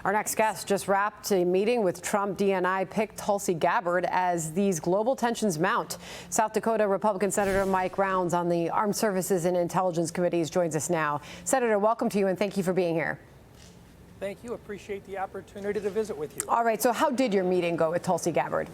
Our next guest just wrapped a meeting with Trump DNI pick Tulsi Gabbard as these global tensions mount. South Dakota Republican Senator Mike Rounds on the Armed Services and Intelligence Committees joins us now. Senator, welcome to you and thank you for being here. Thank you. Appreciate the opportunity to visit with you. All right. So how did your meeting go with Tulsi Gabbard?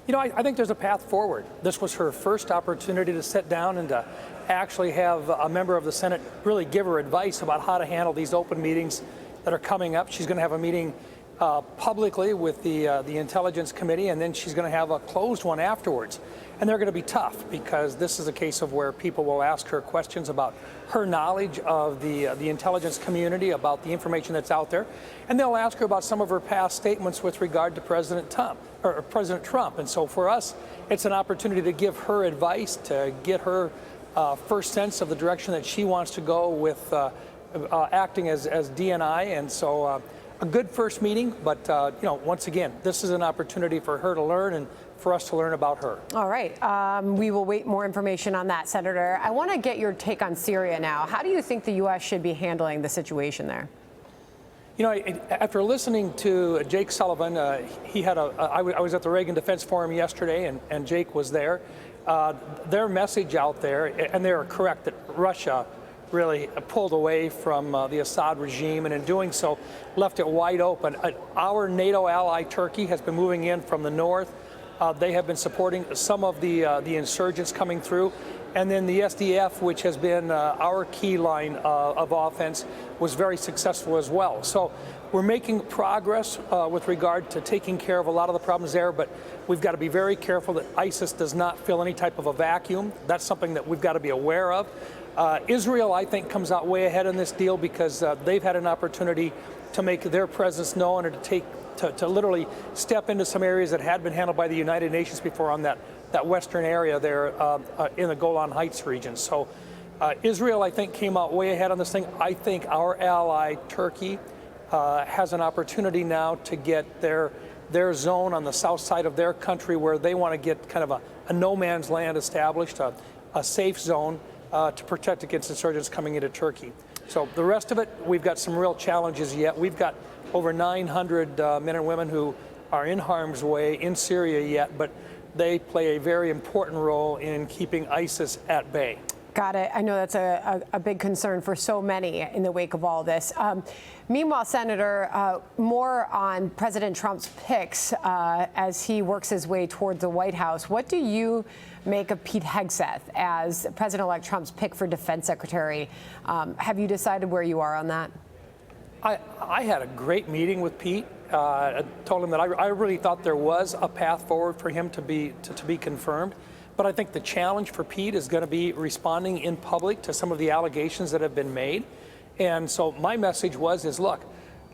You know, I think there's a path forward. This was her first opportunity to sit down and to actually have a member of the Senate really give her advice about how to handle these open meetings that are coming up. She's going to have a meeting publicly with the Intelligence Committee, and then she's going to have a closed one afterwards. And they're going to be tough because this is a case of where people will ask her questions about her knowledge of the intelligence community, about the information that's out there, and they'll ask her about some of her past statements with regard to President Trump. And so for us, it's an opportunity to give her advice, to get her first sense of the direction that she wants to go with acting as DNI. And so a good first meeting, but you know, once again, this is an opportunity for her to learn and for us to learn about her. All right. We will wait more information on that, Senator. I want to get your take on Syria now. How do you think the U.S. should be handling the situation there? You know, after listening to Jake Sullivan, I was at the Reagan Defense Forum yesterday, and Jake was there. Their message out there, and they are correct, that Russia really pulled away from the Assad regime, and in doing so, left it wide open. Our NATO ally, Turkey, has been moving in from the north. They have been supporting some of the insurgents coming through. And then the SDF, which has been our key line of offense, was very successful as well. So we're making progress with regard to taking care of a lot of the problems there, but we've got to be very careful that ISIS does not fill any type of a vacuum. That's something that we've got to be aware of. Israel, I think, comes out way ahead in this deal because they've had an opportunity to make their presence known and to literally step into some areas that had been handled by the United Nations before on that western area there in the Golan Heights region. So Israel, I think, came out way ahead on this thing. I think our ally, Turkey, has an opportunity now to get their zone on the south side of their country where they want to get kind of a no man's land established, a safe zone to protect against insurgents coming into Turkey. So the rest of it, we've got some real challenges yet. We've got over 900 men and women who are in harm's way in Syria yet, but they play a very important role in keeping ISIS at bay. Got it. I know that's a big concern for so many in the wake of all this. Meanwhile, Senator, more on President Trump's picks as he works his way toward the White House. What do you make of Pete Hegseth as President-elect Trump's pick for defense secretary? Have you decided where you are on that? I had a great meeting with Pete. I told him that I really thought there was a path forward for him to be confirmed. But I think the challenge for Pete is going to be responding in public to some of the allegations that have been made. And so my message is, look,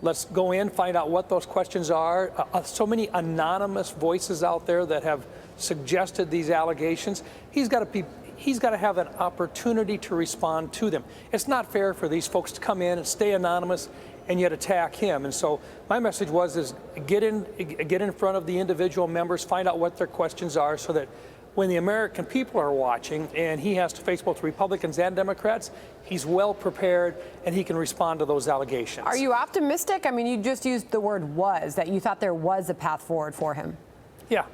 let's go in, find out what those questions are. So many anonymous voices out there that have suggested these allegations. He's got to have an opportunity to respond to them. It's not fair for these folks to come in and stay anonymous and yet attack him. And so my message is get in front of the individual members, find out what their questions are, so that when the American people are watching and he has to face both Republicans and Democrats, he's well prepared and he can respond to those allegations. Are you optimistic? I mean, you just used the word was, that you thought there was a path forward for him. Yeah.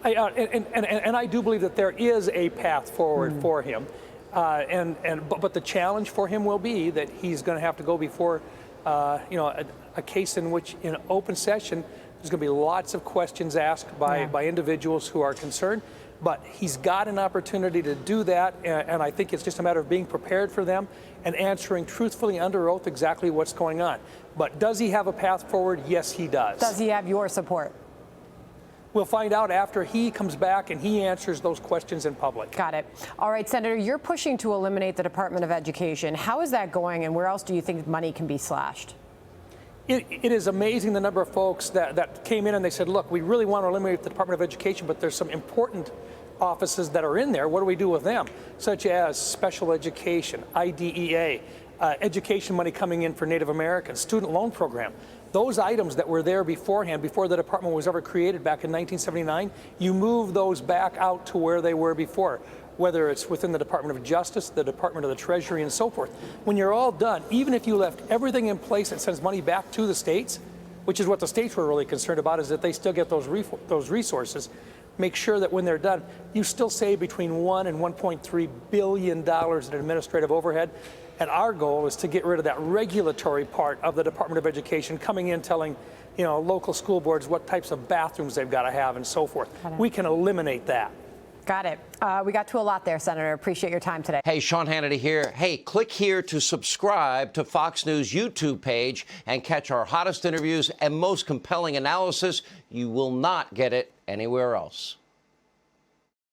And I do believe that there is a path forward for him. But the challenge for him will be that he's going to have to go before a case in which, in open session, there's going to be lots of questions asked by individuals who are concerned. But he's got an opportunity to do that, and I think it's just a matter of being prepared for them and answering truthfully under oath exactly what's going on. But does he have a path forward? Yes, he does. Does he have your support? We'll find out after he comes back and he answers those questions in public. Got it. All right, Senator, you're pushing to eliminate the Department of Education. How is that going, and where else do you think money can be slashed? It is amazing the number of folks that came in and they said, look, we really want to eliminate the Department of Education, but there's some important offices that are in there. What do we do with them? Such as special education, IDEA, education money coming in for Native Americans, student loan program. Those items that were there beforehand, before the department was ever created back in 1979, you move those back out to where they were before. whether it's within the Department of Justice, the Department of the Treasury, and so forth. When you're all done, even if you left everything in place that sends money back to the states, which is what the states were really concerned about, is that they still get those resources, make sure that when they're done, you still save between $1 and $1.3 billion in administrative overhead. And our goal is to get rid of that regulatory part of the Department of Education coming in telling, local school boards what types of bathrooms they've got to have and so forth. We can eliminate that. Got it. We got to a lot there, Senator. Appreciate your time today. Hey, Sean Hannity here. Hey, click here to subscribe to Fox News YouTube page and catch our hottest interviews and most compelling analysis. You will not get it anywhere else.